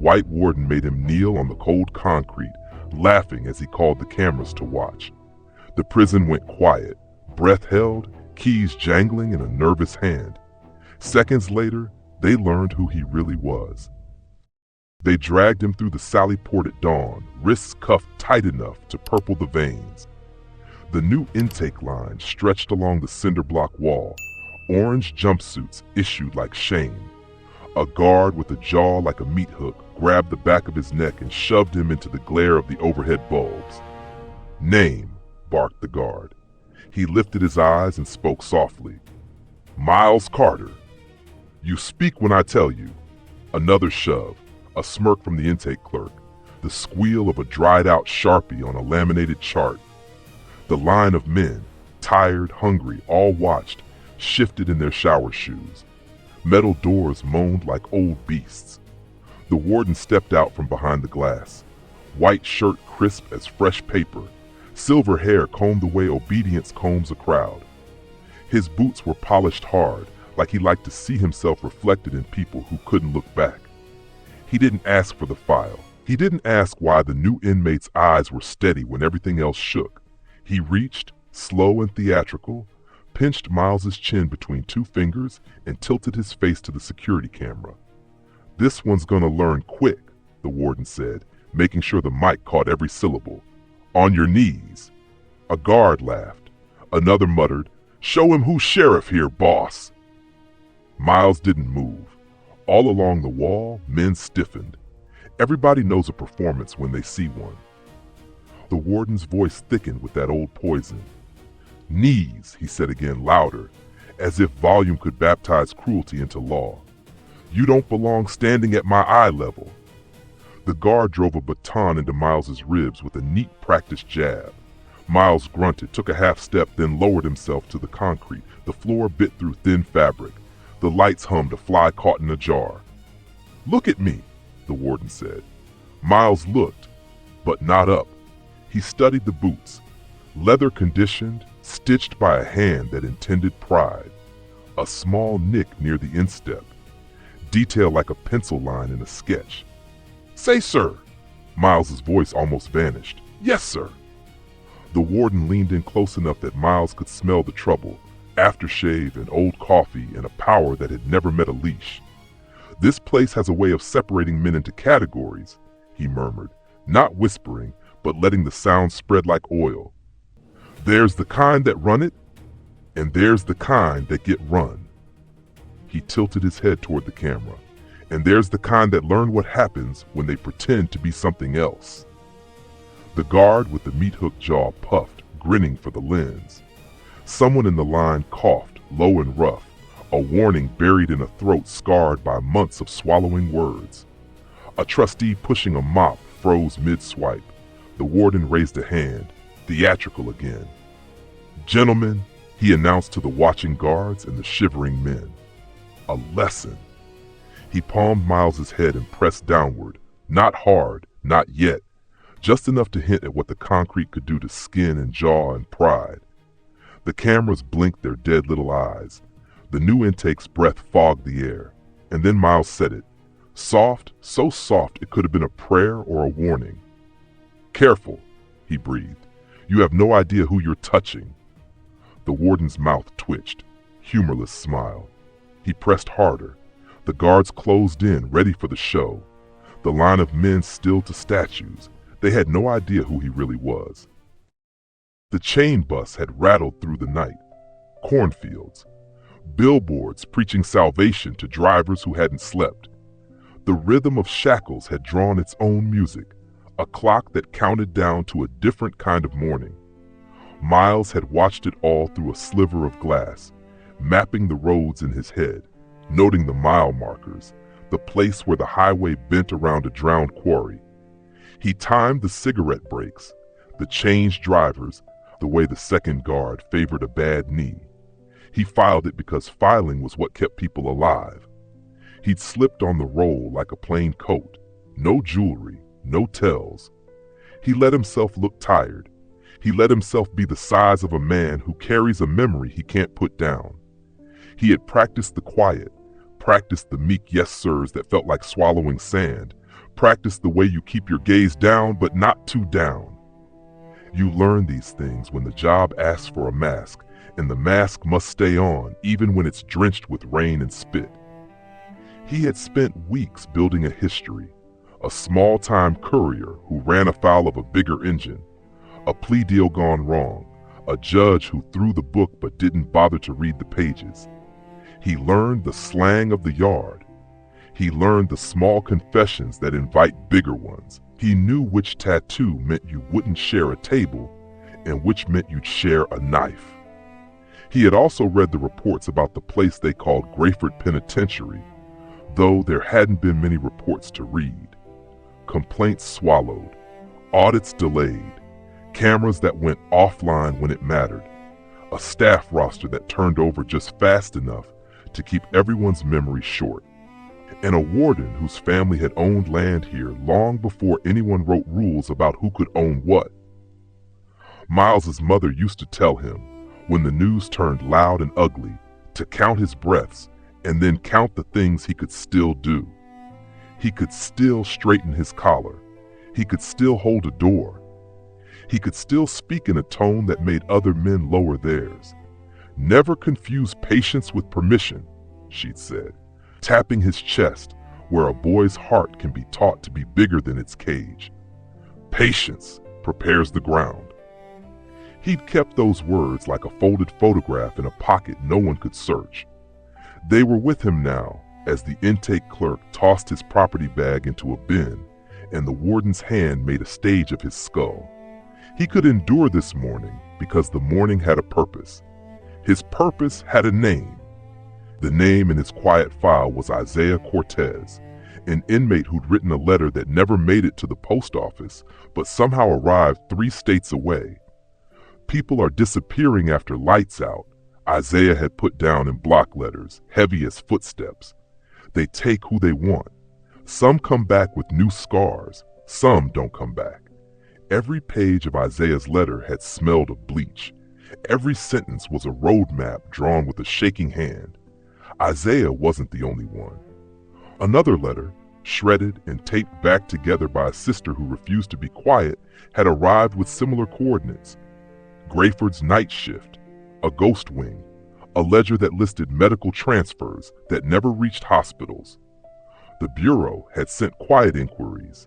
white warden made him kneel on the cold concrete, laughing as he called the cameras to watch. The prison went quiet, breath held, keys jangling in a nervous hand. Seconds later, they learned who he really was. They dragged him through the sally port at dawn, wrists cuffed tight enough to purple the veins. The new intake line stretched along the cinder block wall, orange jumpsuits issued like shame. A guard with a jaw like a meat hook grabbed the back of his neck and shoved him into the glare of the overhead bulbs. "Name," barked the guard. He lifted his eyes and spoke softly. "Miles Carter." "You speak when I tell you." Another shove, a smirk from the intake clerk, the squeal of a dried-out Sharpie on a laminated chart. The line of men, tired, hungry, all watched, shifted in their shower shoes. Metal doors moaned like old beasts. The warden stepped out from behind the glass, white shirt crisp as fresh paper, silver hair combed the way obedience combs a crowd. His boots were polished hard, like he liked to see himself reflected in people who couldn't look back. He didn't ask for the file. He didn't ask why the new inmate's eyes were steady when everything else shook. He reached, slow and theatrical, pinched Miles's chin between two fingers and tilted his face to the security camera. "This one's gonna learn quick," the warden said, making sure the mic caught every syllable. "On your knees." A guard laughed. Another muttered, "Show him who's sheriff here, boss." Miles didn't move. All along the wall, men stiffened. Everybody knows a performance when they see one. The warden's voice thickened with that old poison. "Knees," he said again, louder, as if volume could baptize cruelty into law. "You don't belong standing at my eye level." The guard drove a baton into Miles's ribs with a neat practiced jab. Miles grunted, took a half step, then lowered himself to the concrete. The floor bit through thin fabric. The lights hummed, a fly caught in a jar. "Look at me," the warden said. Miles looked, but not up. He studied the boots, leather conditioned, stitched by a hand that intended pride. A small nick near the instep, detailed like a pencil line in a sketch. "Say, sir." Miles's voice almost vanished. "Yes, sir." The warden leaned in close enough that Miles could smell the trouble, aftershave and old coffee and a power that had never met a leash. "This place has a way of separating men into categories," he murmured, not whispering, but letting the sound spread like oil. "There's the kind that run it, and there's the kind that get run." He tilted his head toward the camera. "And there's the kind that learn what happens when they pretend to be something else." The guard with the meat hook jaw puffed, grinning for the lens. Someone in the line coughed, low and rough, a warning buried in a throat scarred by months of swallowing words. A trustee pushing a mop froze mid-swipe. The warden raised a hand, theatrical again. "Gentlemen," he announced to the watching guards and the shivering men. "A lesson." He palmed Miles's head and pressed downward, not hard, not yet, just enough to hint at what the concrete could do to skin and jaw and pride. The cameras blinked their dead little eyes. The new intake's breath fogged the air, and then Miles said it. Soft, so soft it could have been a prayer or a warning. "Careful," he breathed. "You have no idea who you're touching." The warden's mouth twitched, humorless smile. He pressed harder. The guards closed in, ready for the show. The line of men stilled to statues. They had no idea who he really was. The chain bus had rattled through the night. Cornfields. Billboards preaching salvation to drivers who hadn't slept. The rhythm of shackles had drawn its own music, a clock that counted down to a different kind of morning. Miles had watched it all through a sliver of glass, mapping the roads in his head, noting the mile markers, the place where the highway bent around a drowned quarry. He timed the cigarette breaks, the changed drivers, the way the second guard favored a bad knee. He filed it because filing was what kept people alive. He'd slipped on the roll like a plain coat, no jewelry, no tells. He let himself look tired. He let himself be the size of a man who carries a memory he can't put down. He had practiced the quiet, practiced the meek yes sirs that felt like swallowing sand, Practice the way you keep your gaze down, but not too down. You learn these things when the job asks for a mask, and the mask must stay on even when it's drenched with rain and spit. He had spent weeks building a history, a small-time courier who ran afoul of a bigger engine, a plea deal gone wrong, a judge who threw the book but didn't bother to read the pages. He learned the slang of the yard. He learned the small confessions that invite bigger ones. He knew which tattoo meant you wouldn't share a table and which meant you'd share a knife. He had also read the reports about the place they called Grayford Penitentiary, though there hadn't been many reports to read. Complaints swallowed, audits delayed, cameras that went offline when it mattered, a staff roster that turned over just fast enough to keep everyone's memory short, and a warden whose family had owned land here long before anyone wrote rules about who could own what. Miles's mother used to tell him, when the news turned loud and ugly, to count his breaths and then count the things he could still do. He could still straighten his collar. He could still hold a door. He could still speak in a tone that made other men lower theirs. Never confuse patience with permission, she'd said, tapping his chest where a boy's heart can be taught to be bigger than its cage. Patience prepares the ground. He'd kept those words like a folded photograph in a pocket no one could search. They were with him now as the intake clerk tossed his property bag into a bin and the warden's hand made a stage of his skull. He could endure this morning because the morning had a purpose. His purpose had a name. The name in his quiet file was Isaiah Cortez, an inmate who'd written a letter that never made it to the post office, but somehow arrived 3 states away. People are disappearing after lights out, Isaiah had put down in block letters, heavy as footsteps. They take who they want. Some come back with new scars, some don't come back. Every page of Isaiah's letter had smelled of bleach. Every sentence was a roadmap drawn with a shaking hand. Isaiah wasn't the only one. Another letter, shredded and taped back together by a sister who refused to be quiet, had arrived with similar coordinates. Grayford's night shift, a ghost wing, a ledger that listed medical transfers that never reached hospitals. The Bureau had sent quiet inquiries.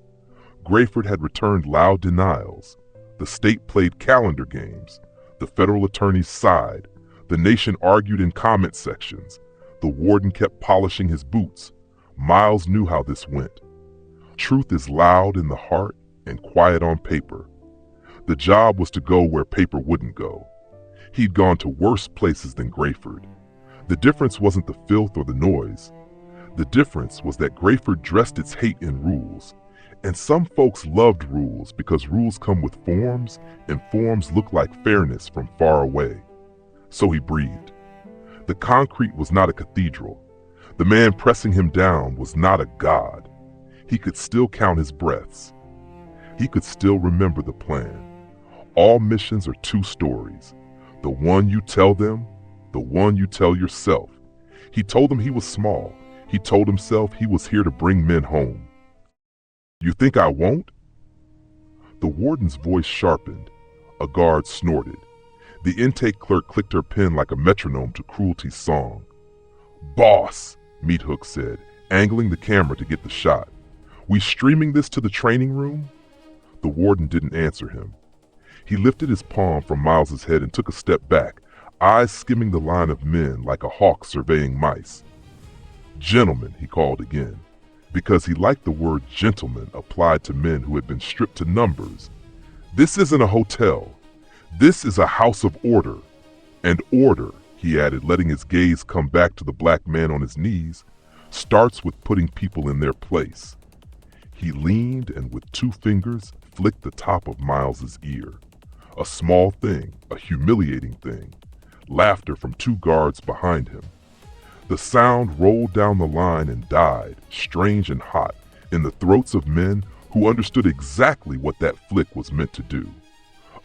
Grayford had returned loud denials. The state played calendar games. The federal attorneys sighed. The nation argued in comment sections. The warden kept polishing his boots. Miles knew how this went. Truth is loud in the heart and quiet on paper. The job was to go where paper wouldn't go. He'd gone to worse places than Grayford. The difference wasn't the filth or the noise. The difference was that Grayford dressed its hate in rules. And some folks loved rules because rules come with forms, and forms look like fairness from far away. So he breathed. The concrete was not a cathedral. The man pressing him down was not a god. He could still count his breaths. He could still remember the plan. All missions are 2 stories. The one you tell them, the one you tell yourself. He told them he was small. He told himself he was here to bring men home. You think I won't? The warden's voice sharpened. A guard snorted. The intake clerk clicked her pen like a metronome to Cruelty's song. Boss, Meathook said, angling the camera to get the shot. We streaming this to the training room? The warden didn't answer him. He lifted his palm from Miles's head and took a step back, eyes skimming the line of men like a hawk surveying mice. Gentlemen, he called again, because he liked the word gentleman applied to men who had been stripped to numbers. This isn't a hotel. This is a house of order. And order, he added, letting his gaze come back to the black man on his knees, starts with putting people in their place. He leaned and with 2 fingers flicked the top of Miles's ear. A small thing, a humiliating thing. Laughter from 2 guards behind him. The sound rolled down the line and died, strange and hot, in the throats of men who understood exactly what that flick was meant to do.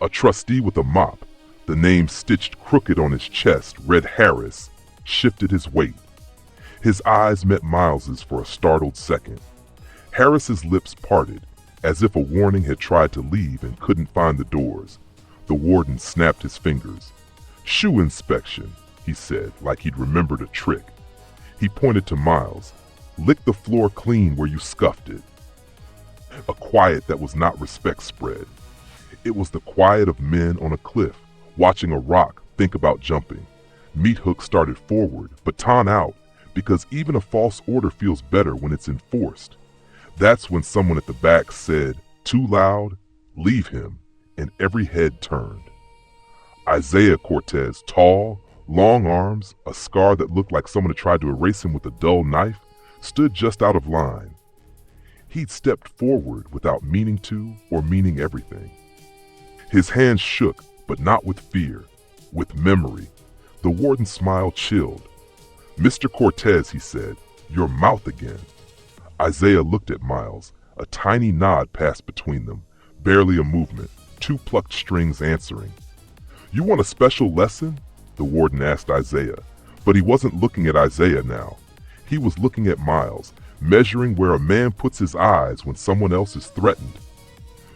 A trustee with a mop, the name stitched crooked on his chest, read Harris, shifted his weight. His eyes met Miles's for a startled second. Harris's lips parted, as if a warning had tried to leave and couldn't find the doors. The warden snapped his fingers. "Shoe inspection," he said, like he'd remembered a trick. He pointed to Miles. "Lick the floor clean where you scuffed it." A quiet that was not respect spread. It was the quiet of men on a cliff, watching a rock think about jumping. Meat Hook started forward, baton out, because even a false order feels better when it's enforced. That's when someone at the back said, "Too loud, leave him," and every head turned. Isaiah Cortez, tall, long arms, a scar that looked like someone had tried to erase him with a dull knife, stood just out of line. He'd stepped forward without meaning to or meaning everything. His hands shook, but not with fear, with memory. The warden's smile chilled. "Mr. Cortez," he said, "your mouth again." Isaiah looked at Miles. A tiny nod passed between them, barely a movement, two plucked strings answering. "You want a special lesson?" the warden asked Isaiah, but he wasn't looking at Isaiah now. He was looking at Miles, measuring where a man puts his eyes when someone else is threatened.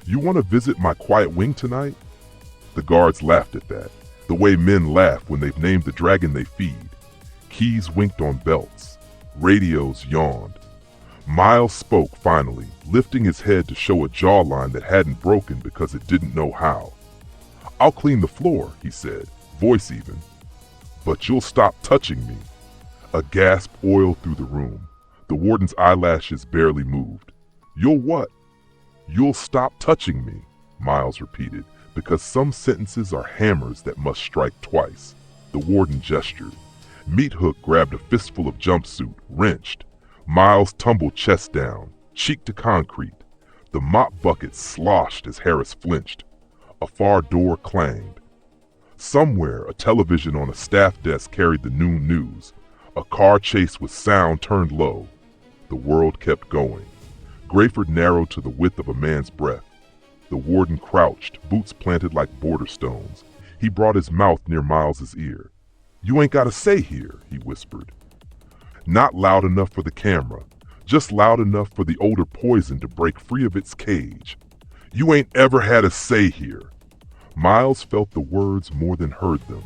"You want to visit my quiet wing tonight?" The guards laughed at that, the way men laugh when they've named the dragon they feed. Keys winked on belts. Radios yawned. Miles spoke finally, lifting his head to show a jawline that hadn't broken because it didn't know how. "I'll clean the floor," he said, voice even. "But you'll stop touching me." A gasp oiled through the room. The warden's eyelashes barely moved. "You'll what?" "You'll stop touching me," Miles repeated, because some sentences are hammers that must strike twice. The warden gestured. Meat Hook grabbed a fistful of jumpsuit, wrenched. Miles tumbled chest down, cheek to concrete. The mop bucket sloshed as Harris flinched. A far door clanged. Somewhere, a television on a staff desk carried the noon news. A car chase with sound turned low. The world kept going. Grayford narrowed to the width of a man's breath. The warden crouched, boots planted like border stones. He brought his mouth near Miles's ear. "You ain't gotta say here," he whispered. Not loud enough for the camera, just loud enough for the odor poison to break free of its cage. "You ain't ever had a say here." Miles felt the words more than heard them.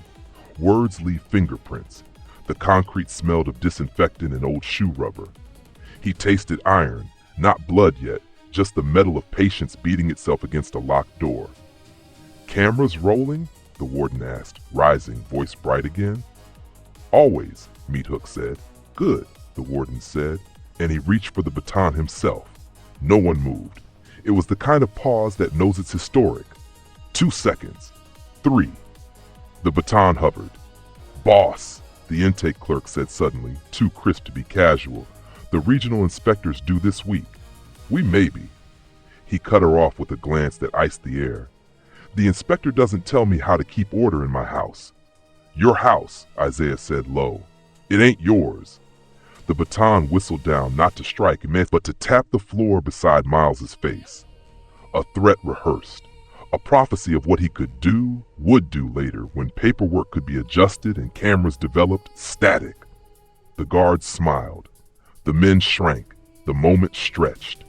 Words leave fingerprints. The concrete smelled of disinfectant and old shoe rubber. He tasted iron, not blood yet, just the metal of patience beating itself against a locked door. "Cameras rolling?" the warden asked, rising, voice bright again. "Always," Meat Hook said. "Good," the warden said, and he reached for the baton himself. No one moved. It was the kind of pause that knows it's historic. 2 seconds. 3. The baton hovered. "Boss," the intake clerk said suddenly, too crisp to be casual. "The regional inspectors due this week. We maybe." He cut her off with a glance that iced the air. "The inspector doesn't tell me how to keep order in my house." "Your house," Isaiah said low. "It ain't yours." The baton whistled down, not to strike, but to tap the floor beside Miles's face. A threat rehearsed. A prophecy of what he could do, would do later, when paperwork could be adjusted and cameras developed, static. The guards smiled. The men shrank. The moment stretched.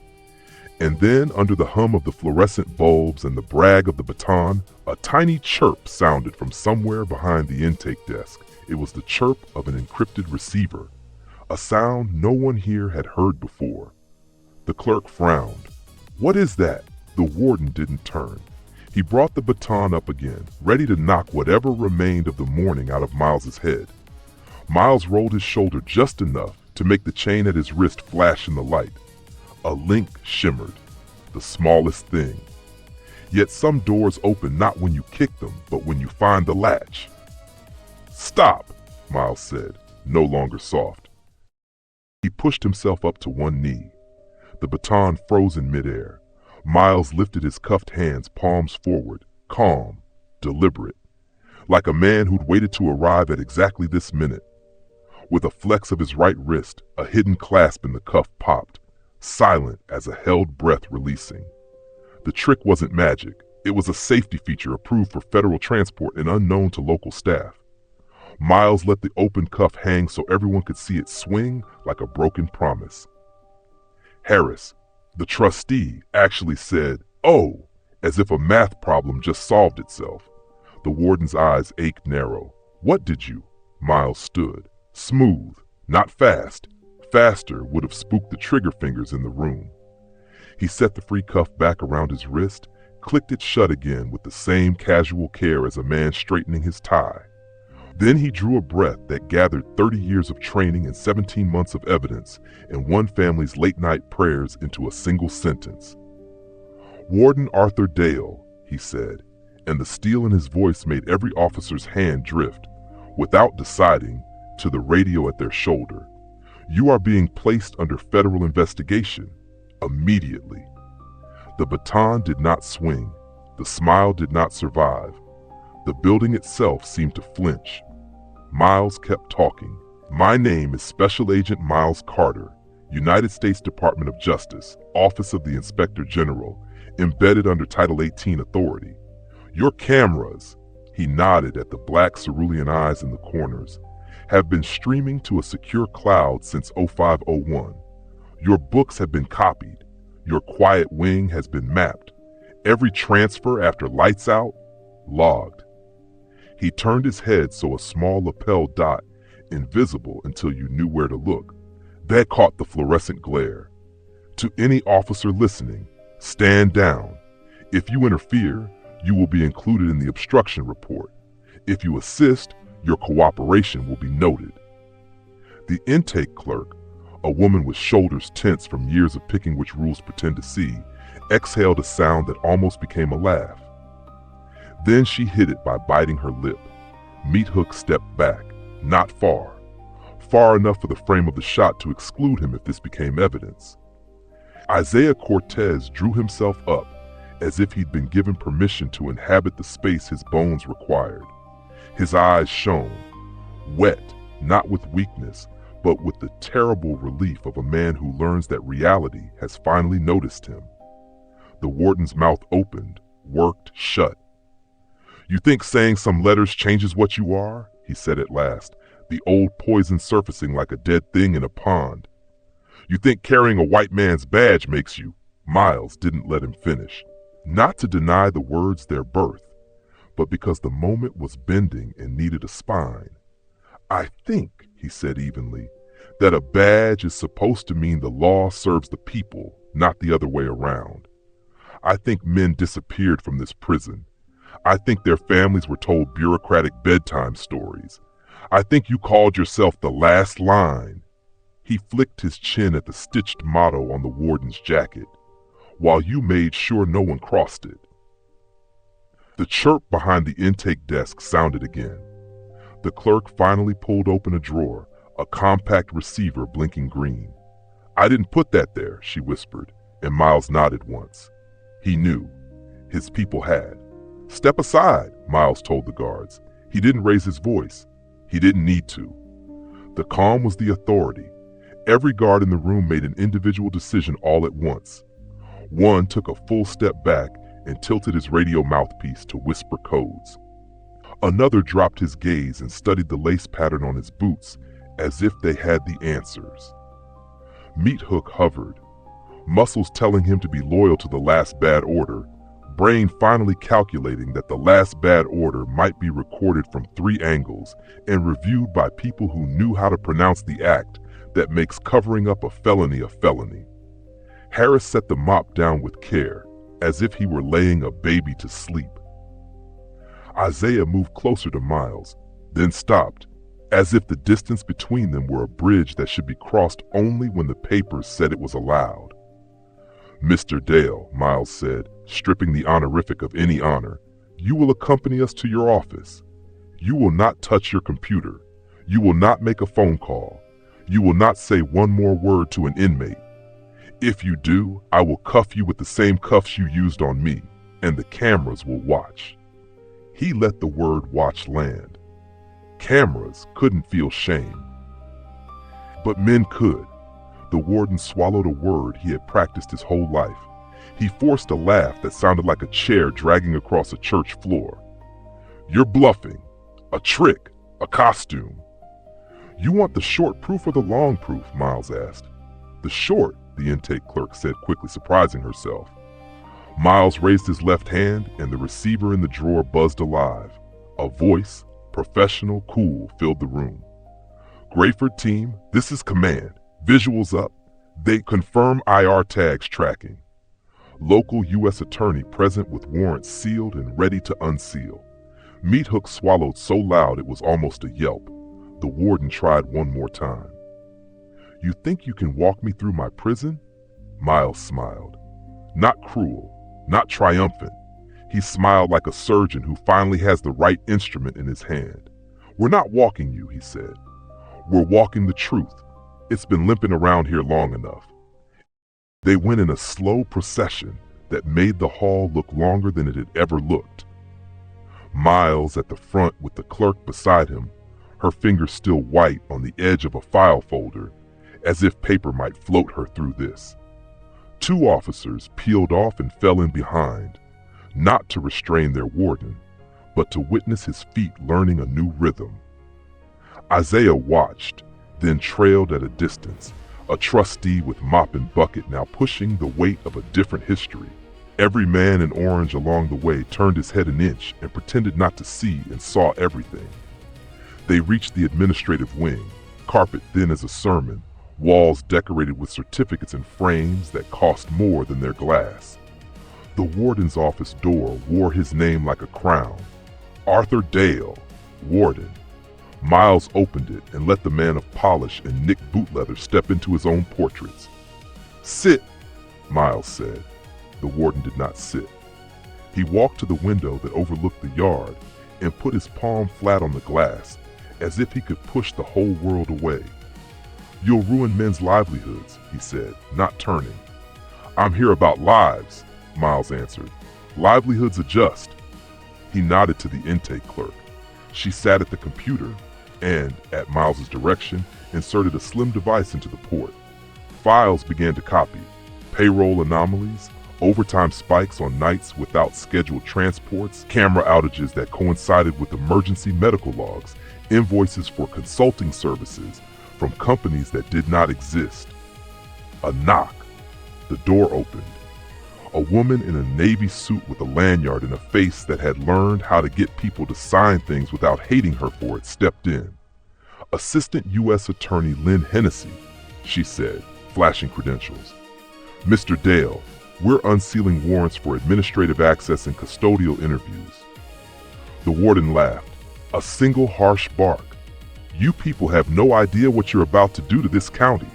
And then, under the hum of the fluorescent bulbs and the brag of the baton, a tiny chirp sounded from somewhere behind the intake desk. It was the chirp of an encrypted receiver. A sound no one here had heard before. The clerk frowned. "What is that?" The warden didn't turn. He brought the baton up again, ready to knock whatever remained of the morning out of Miles's head. Miles rolled his shoulder just enough to make the chain at his wrist flash in the light. A link shimmered, the smallest thing. Yet some doors open not when you kick them, but when you find the latch. "Stop," Miles said, no longer soft. He pushed himself up to one knee. The baton froze in midair. Miles lifted his cuffed hands, palms forward, calm, deliberate, like a man who'd waited to arrive at exactly this minute. With a flex of his right wrist, a hidden clasp in the cuff popped, silent as a held breath releasing. The trick wasn't magic. It was a safety feature approved for federal transport and unknown to local staff. Miles let the open cuff hang so everyone could see it swing like a broken promise. "Harris, The trustee actually said, "Oh," as if a math problem just solved itself. The warden's eyes ached narrow. "What did you?" Miles stood. Smooth, not fast. Faster would have spooked the trigger fingers in the room. He set the free cuff back around his wrist, clicked it shut again with the same casual care as a man straightening his tie. Then he drew a breath that gathered 30 years of training and 17 months of evidence and one family's late-night prayers into a single sentence. "Warden Arthur Dale," he said, and the steel in his voice made every officer's hand drift, without deciding, to the radio at their shoulder. "You are being placed under federal investigation. Immediately." The baton did not swing. The smile did not survive. The building itself seemed to flinch. Miles kept talking. "My name is Special Agent Miles Carter, United States Department of Justice, Office of the Inspector General, embedded under Title 18 authority. Your cameras," he nodded at the black cerulean eyes in the corners, "have been streaming to a secure cloud since 0501. Your books have been copied. Your quiet wing has been mapped. Every transfer after lights out, logged." He turned his head so a small lapel dot, invisible until you knew where to look, that caught the fluorescent glare. "To any officer listening, stand down. If you interfere, you will be included in the obstruction report. If you assist, your cooperation will be noted." The intake clerk, a woman with shoulders tense from years of picking which rules pretend to see, exhaled a sound that almost became a laugh. Then she hid it by biting her lip. Meat Hook stepped back, not far. Far enough for the frame of the shot to exclude him if this became evidence. Isaiah Cortez drew himself up, as if he'd been given permission to inhabit the space his bones required. His eyes shone, wet, not with weakness, but with the terrible relief of a man who learns that reality has finally noticed him. The warden's mouth opened, worked shut. "You think saying some letters changes what you are?" he said at last, the old poison surfacing like a dead thing in a pond. "You think carrying a white man's badge makes you?" Miles didn't let him finish, not to deny the words their birth, but because the moment was bending and needed a spine. "I think," he said evenly, "that a badge is supposed to mean the law serves the people, not the other way around. I think men disappeared from this prison. I think their families were told bureaucratic bedtime stories. I think you called yourself the last line." He flicked his chin at the stitched motto on the warden's jacket, "while you made sure no one crossed it." The chirp behind the intake desk sounded again. The clerk finally pulled open a drawer, a compact receiver blinking green. "I didn't put that there," she whispered, and Miles nodded once. He knew. His people had. "Step aside," Miles told the guards. He didn't raise his voice. He didn't need to. The calm was the authority. Every guard in the room made an individual decision all at once. One took a full step back and tilted his radio mouthpiece to whisper codes. Another dropped his gaze and studied the lace pattern on his boots as if they had the answers. Meat Hook hovered, muscles telling him to be loyal to the last bad order, brain finally calculating that the last bad order might be recorded from 3 angles and reviewed by people who knew how to pronounce the act that makes covering up a felony a felony. Harris set the mop down with care, as if he were laying a baby to sleep. Isaiah moved closer to Miles, then stopped, as if the distance between them were a bridge that should be crossed only when the papers said it was allowed. "Mr. Dale," Miles said, stripping the honorific of any honor, "you will accompany us to your office. You will not touch your computer. You will not make a phone call. You will not say one more word to an inmate. If you do, I will cuff you with the same cuffs you used on me, and the cameras will watch." He let the word watch land. Cameras couldn't feel shame. But men could. The warden swallowed a word he had practiced his whole life. He forced a laugh that sounded like a chair dragging across a church floor. "You're bluffing. A trick. A costume." "You want the short proof or the long proof?" Miles asked. "The short," the intake clerk said quickly, surprising herself. Miles raised his left hand, and the receiver in the drawer buzzed alive. A voice, professional, cool, filled the room. Grayford team, this is command. Visuals up. They confirm IR tags tracking. Local U.S. attorney present with warrants sealed and ready to unseal. Meat Hook swallowed so loud it was almost a yelp. The warden tried one more time. You think you can walk me through my prison? Miles smiled. Not cruel, not triumphant. He smiled like a surgeon who finally has the right instrument in his hand. We're not walking you, he said. We're walking the truth. It's been limping around here long enough. They went in a slow procession that made the hall look longer than it had ever looked. Miles at the front with the clerk beside him, her fingers still white on the edge of a file folder, as if paper might float her through this. Two officers peeled off and fell in behind, not to restrain their warden, but to witness his feet learning a new rhythm. Isaiah watched, then trailed at a distance, a trustee with mop and bucket now pushing the weight of a different history. Every man in orange along the way turned his head an inch and pretended not to see and saw everything. They reached the administrative wing, carpet thin as a sermon, walls decorated with certificates and frames that cost more than their glass. The warden's office door wore his name like a crown. Arthur Dale, Warden. Miles opened it and let the man of polish and Nick Bootleather step into his own portraits. Sit, Miles said. The warden did not sit. He walked to the window that overlooked the yard and put his palm flat on the glass, as if he could push the whole world away. You'll ruin men's livelihoods, he said, not turning. I'm here about lives, Miles answered. Livelihoods adjust. He nodded to the intake clerk. She sat at the computer and, at Miles's direction, inserted a slim device into the port. Files began to copy. Payroll anomalies, overtime spikes on nights without scheduled transports, camera outages that coincided with emergency medical logs, invoices for consulting services from companies that did not exist. A knock. The door opened. A woman in a navy suit with a lanyard and a face that had learned how to get people to sign things without hating her for it stepped in. Assistant U.S. Attorney Lynn Hennessy, she said, flashing credentials. Mr. Dale, we're unsealing warrants for administrative access and custodial interviews. The warden laughed. A single harsh bark. You people have no idea what you're about to do to this county.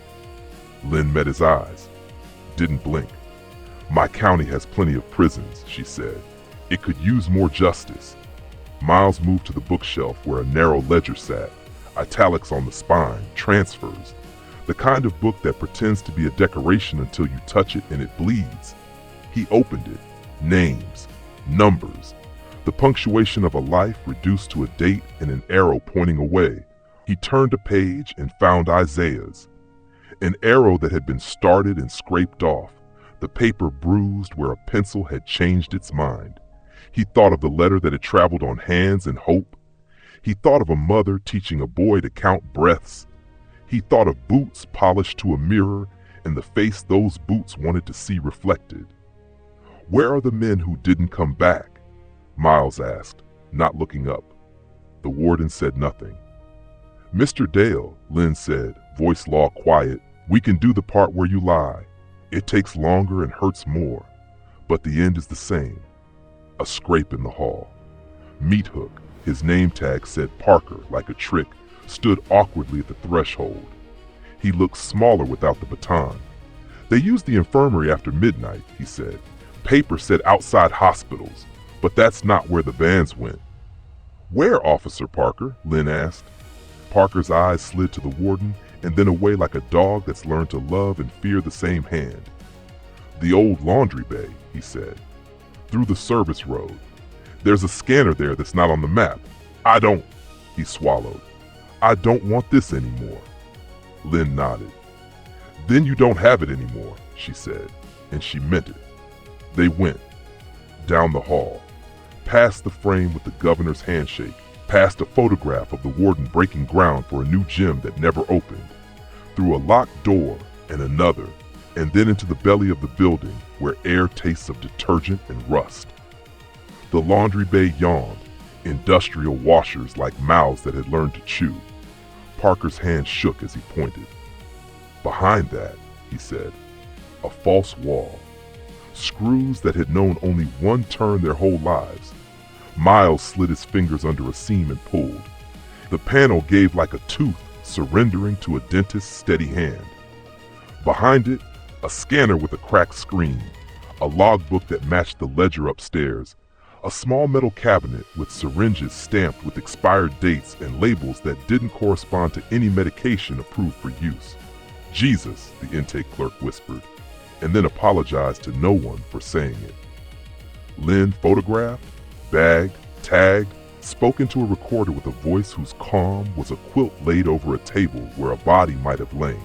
Lynn met his eyes. Didn't blink. My county has plenty of prisons, she said. It could use more justice. Miles moved to the bookshelf where a narrow ledger sat, italics on the spine, transfers. The kind of book that pretends to be a decoration until you touch it and it bleeds. He opened it. Names, numbers, the punctuation of a life reduced to a date and an arrow pointing away. He turned a page and found Isaiah's. An arrow that had been started and scraped off, the paper bruised where a pencil had changed its mind. He thought of the letter that had traveled on hands in hope. He thought of a mother teaching a boy to count breaths. He thought of boots polished to a mirror and the face those boots wanted to see reflected. Where are the men who didn't come back? Miles asked, not looking up. The warden said nothing. Mr. Dale, Lynn said, voice law quiet, we can do the part where you lie. It takes longer and hurts more, but the end is the same. A scrape in the hall. Meat Hook, his name tag said Parker like a trick, stood awkwardly at the threshold. He looked smaller without the baton. They used the infirmary after midnight, he said. Paper said outside hospitals, but that's not where the vans went. Where, Officer Parker? Lynn asked. Parker's eyes slid to the warden and then away like a dog that's learned to love and fear the same hand. The old laundry bay, he said. Through the service road. There's a scanner there that's not on the map. He swallowed. I don't want this anymore. Lynn nodded. Then you don't have it anymore, she said, and she meant it. They went. Down the hall. Past the frame with the governor's handshake. Past a photograph of the warden breaking ground for a new gym that never opened. Through a locked door and another, and then into the belly of the building where air tastes of detergent and rust. The laundry bay yawned, industrial washers like mouths that had learned to chew. Parker's hand shook as he pointed. Behind that, he said, a false wall. Screws that had known only one turn their whole lives. Miles slid his fingers under a seam and pulled. The panel gave like a tooth, surrendering to a dentist's steady hand. Behind it, a scanner with a cracked screen, a logbook that matched the ledger upstairs, a small metal cabinet with syringes stamped with expired dates and labels that didn't correspond to any medication approved for use. Jesus, the intake clerk whispered, and then apologized to no one for saying it. Lynn photographed, bagged, tagged, spoke into a recorder with a voice whose calm was a quilt laid over a table where a body might have lain.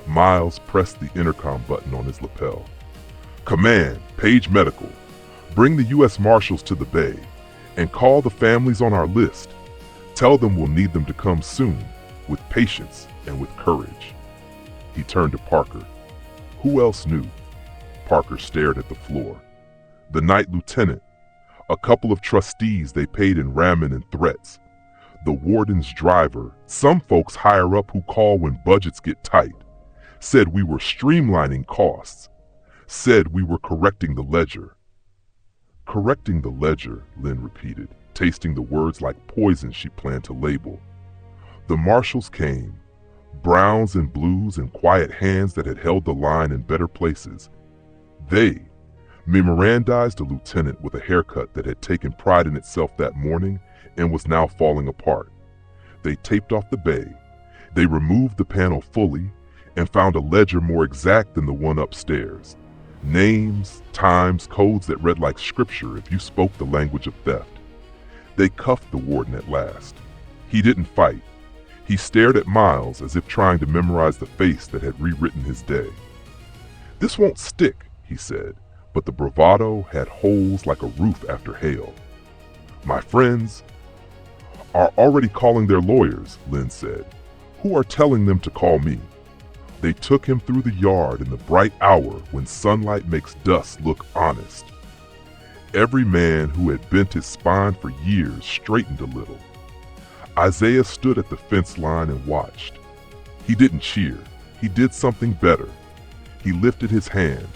Miles pressed the intercom button on his lapel. Command, Page Medical. Bring the U.S. Marshals to the bay and call the families on our list. Tell them we'll need them to come soon, with patience and with courage. He turned to Parker. Who else knew? Parker stared at the floor. The night lieutenant, a couple of trustees they paid in ramen and threats, the warden's driver, some folks higher up who call when budgets get tight, said we were streamlining costs, said we were correcting the ledger. Correcting the ledger, Lynn repeated, tasting the words like poison she planned to label. The marshals came, browns and blues and quiet hands that had held the line in better places. They memorandized a lieutenant with a haircut that had taken pride in itself that morning and was now falling apart. They taped off the bay. They removed the panel fully and found a ledger more exact than the one upstairs. Names, times, codes that read like scripture if you spoke the language of theft. They cuffed the warden at last. He didn't fight. He stared at Miles as if trying to memorize the face that had rewritten his day. This won't stick, he said, but the bravado had holes like a roof after hail. My friends are already calling their lawyers, Lynn said, who are telling them to call me. They took him through the yard in the bright hour when sunlight makes dust look honest. Every man who had bent his spine for years straightened a little. Isaiah stood at the fence line and watched. He didn't cheer. He did something better. He lifted his hand,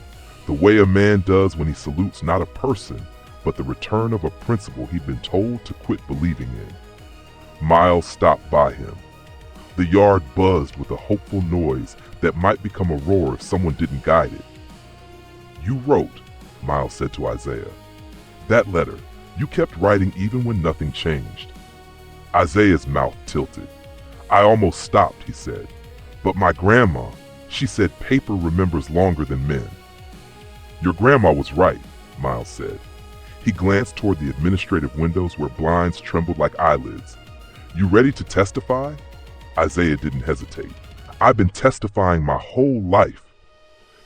the way a man does when he salutes not a person, but the return of a principle he'd been told to quit believing in. Miles stopped by him. The yard buzzed with a hopeful noise that might become a roar if someone didn't guide it. You wrote, Miles said to Isaiah. That letter, you kept writing even when nothing changed. Isaiah's mouth tilted. I almost stopped, he said. But my grandma, she said paper remembers longer than men. Your grandma was right, Miles said. He glanced toward the administrative windows where blinds trembled like eyelids. You ready to testify? Isaiah didn't hesitate. I've been testifying my whole life.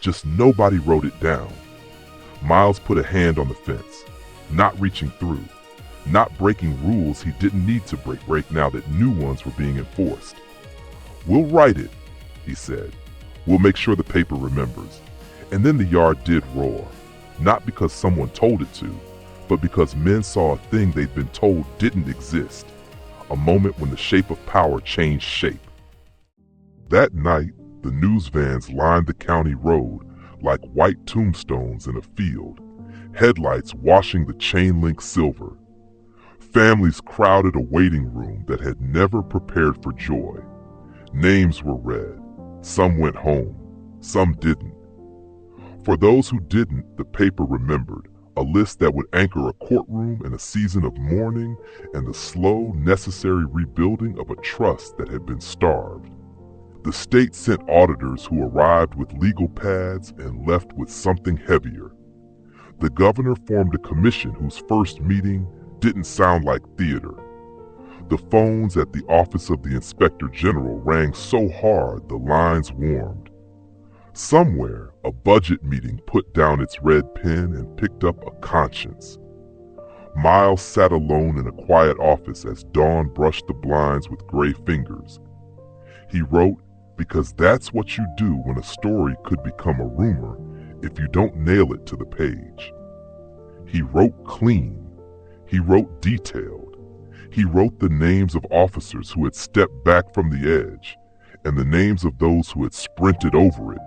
Just nobody wrote it down. Miles put a hand on the fence, not reaching through, not breaking rules he didn't need to break now that new ones were being enforced. We'll write it, he said. We'll make sure the paper remembers. And then the yard did roar, not because someone told it to, but because men saw a thing they'd been told didn't exist, a moment when the shape of power changed shape. That night, the news vans lined the county road like white tombstones in a field, headlights washing the chain-link silver. Families crowded a waiting room that had never prepared for joy. Names were read. Some went home. Some didn't. For those who didn't, the paper remembered, a list that would anchor a courtroom in a season of mourning and the slow, necessary rebuilding of a trust that had been starved. The state sent auditors who arrived with legal pads and left with something heavier. The governor formed a commission whose first meeting didn't sound like theater. The phones at the office of the inspector general rang so hard the lines warmed. Somewhere, a budget meeting put down its red pen and picked up a conscience. Miles sat alone in a quiet office as dawn brushed the blinds with gray fingers. He wrote, Because that's what you do when a story could become a rumor if you don't nail it to the page. He wrote clean. He wrote detailed. He wrote the names of officers who had stepped back from the edge, and the names of those who had sprinted over it,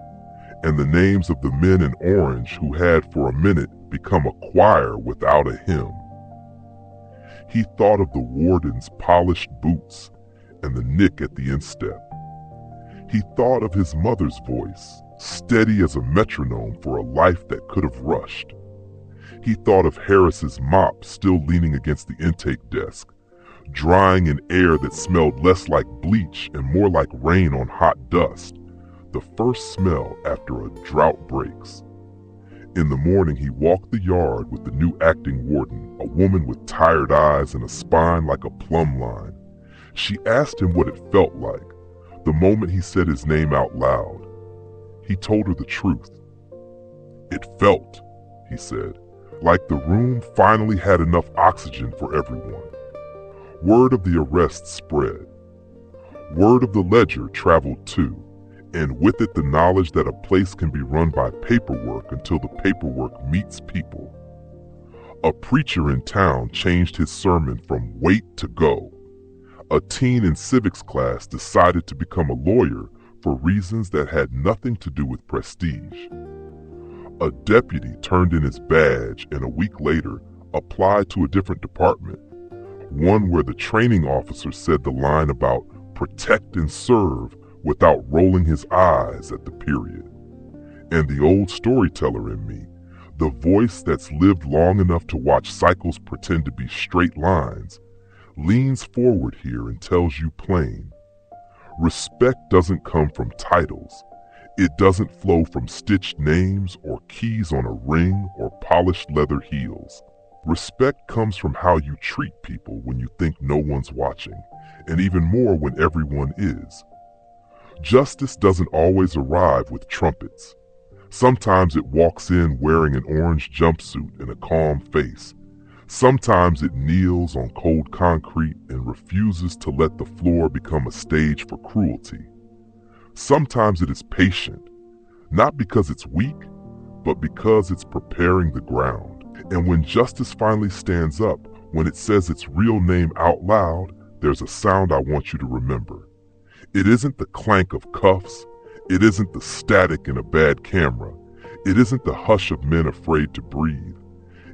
and the names of the men in orange who had for a minute become a choir without a hymn. He thought of the warden's polished boots and the nick at the instep. He thought of his mother's voice, steady as a metronome for a life that could have rushed. He thought of Harris's mop still leaning against the intake desk, drying in air that smelled less like bleach and more like rain on hot dust, the first smell after a drought breaks. In the morning, he walked the yard with the new acting warden, a woman with tired eyes and a spine like a plumb line. She asked him what it felt like the moment he said his name out loud. He told her the truth. It felt, he said, like the room finally had enough oxygen for everyone. Word of the arrest spread. Word of the ledger traveled too, and with it the knowledge that a place can be run by paperwork until the paperwork meets people. A preacher in town changed his sermon from wait to go. A teen in civics class decided to become a lawyer for reasons that had nothing to do with prestige. A deputy turned in his badge and a week later applied to a different department, one where the training officer said the line about protect and serve without rolling his eyes at the period. And the old storyteller in me, the voice that's lived long enough to watch cycles pretend to be straight lines, leans forward here and tells you plain. Respect doesn't come from titles. It doesn't flow from stitched names or keys on a ring or polished leather heels. Respect comes from how you treat people when you think no one's watching, and even more when everyone is. Justice doesn't always arrive with trumpets. Sometimes it walks in wearing an orange jumpsuit and a calm face. Sometimes it kneels on cold concrete and refuses to let the floor become a stage for cruelty. Sometimes it is patient, not because it's weak, but because it's preparing the ground. And when justice finally stands up, when it says its real name out loud, there's a sound I want you to remember. It isn't the clank of cuffs. It isn't the static in a bad camera. It isn't the hush of men afraid to breathe.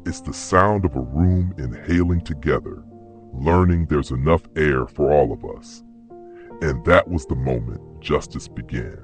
It's the sound of a room inhaling together, learning there's enough air for all of us. And that was the moment justice began.